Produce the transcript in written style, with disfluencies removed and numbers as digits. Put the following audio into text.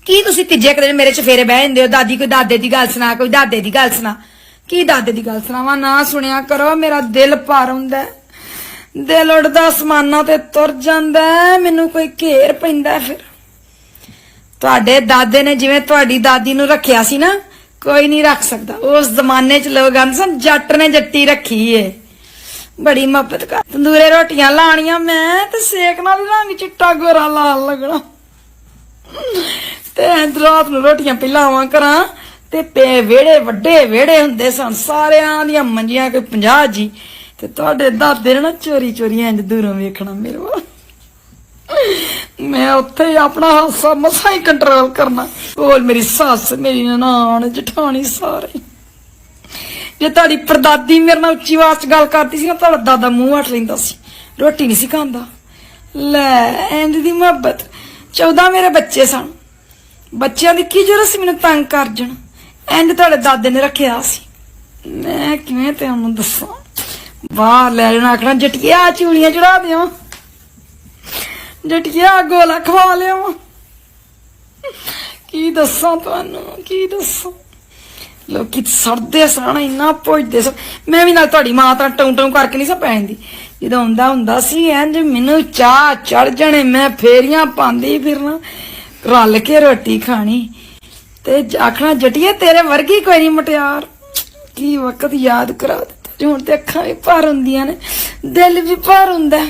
की तुसी तीजे दिन मेरे चफेरे बह जांदे हो दादी कोई दादे दी गल सुना कोई दादे दी गल सुना की दादे दी गल सुनावा ना सुनिया करो मेरा दिल भर हुंदा है दिल उड़दा आसमानां ते तुर जांदा है मैनू कोई घेर पैंदा फिर तुहाडे दादे ने जिवें तुहाडी दादी नू रखिया सी ना कोई नहीं रख सकदा उस जमाने च लोग आंदे सन जट ने जट्टी रखी है बड़ी मोहब्बत कर तंदूरे रोटियां लानियां मैं ते सेक नाल ही रंग चिट्टा गोरा लाल लगना ते रात नूं रोटियां पिलावां करां ते पे वेड़े वड्डे वेड़े हुंदे सन सारियां दियां मंजियां कोई 50 जी ते तुहाडे दादे ने ना चोरी चोरी इंज दूरों वेखना मेरे वाल मैं उत्थे ही अपना हासा मसा ही कंट्रोल करना कोल मेरी सस मेरी ननाण जठानी सारे जे तुहाडी परदादी मेरे नाल उच्ची आवाज च गल करदी सी ना तुहाडा दादा मूंह हट लैंदा सी रोटी नहीं सी खांदा लै इंज दी मोहब्बत 14 मेरे बच्चे सन बच्चियां दी की जरूरत सी मैनूं तंग कर जण इंज तुहाडे दादे ने रखिया सी मैं किवें ते उहनूं दस्सां वाह लै जाना आखना जटिया चूड़ियां चढ़ा देवां जटिया गोला खवा लिया की दसां तुहानूं की दसां लोग सड़दे सन इन्ना पुजदे सन मैं भी नाल तुहाडी मां तां टूं टूं करके नहीं सा पैंदी जदों आउंदा हुंदा सी इंज मैनूं चाह चढ़ जाने मैं फेरियां पांदी फिरना रल के रोटी खानी ते आखना जटिया तेरे वर्गी कोई नहीं मुटियार की वक्त याद करा दित्ता हुण ते अखां भी भर हुंदियां ने दिल भी भर हुंदा